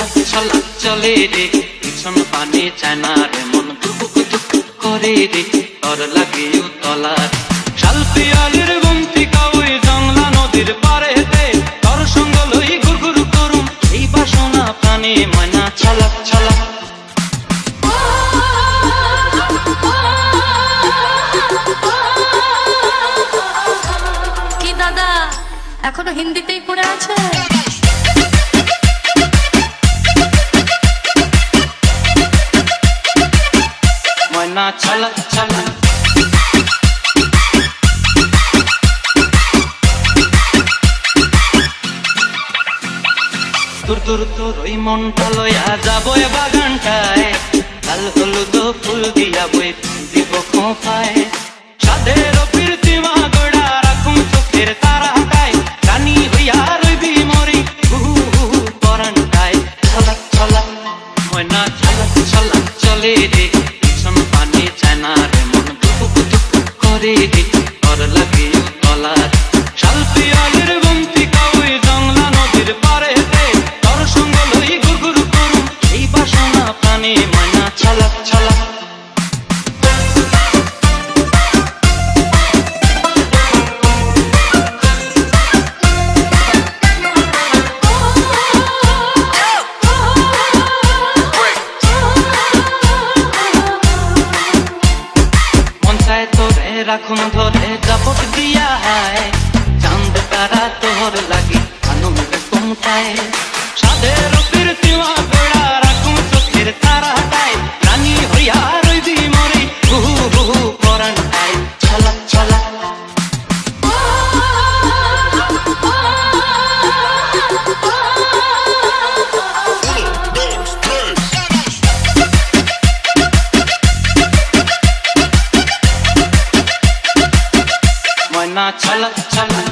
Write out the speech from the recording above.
ছলক ছলক চলে রে পিছন পানে চায়না রে মন ধুক ধুক করে রে তোর লাগে উতলার শাল পিয়ালির বন্তিকা ওই জংলা নদীর পারেতে তোর সঙ্গ লই গুরগুর করুম এই বাসনা প্রাণে ময়না ছলক ছলক। কি দাদা এখনো হিন্দিতেই পড়ে আছে? ময়না ছলক ছলক দূর দূর তোর ওই মনটা লইয়া যাবো বাগানটায় লাল হলুদ ফুল দিয়া বই দিব খোঁপায় সাধের প্রীতিমা গোড়া রাখুন চোখের তারাটায় রানী হইয়া রইবি মরি হুহু হুহু পরানটায় ছলক ছলক ময়না ছলক ছলক চলে রে পিছন পানে চায়না রে মন ধুক ধুক করে রে তোর লাগে তলার শাল পিয়ালির বন্তিকা ওই জংলা নদীর পারেতে তোর সঙ্গ লই গুরগুর করুম এই বাসনা প্রাণে ময়না ছলক ছলক। তোরে রাখুন ধরে জাপট দিয়া হায় চাঁদ তারা তোর লাগি আনন্দ কমতায় সাধের প্রীতিমা গোড়া রাখুন চোখের তারাটায় রানী হইয়া রইবি মরি হুহু হুহু পরানটায় ছলক ছলক। ময়না ছলক ছলক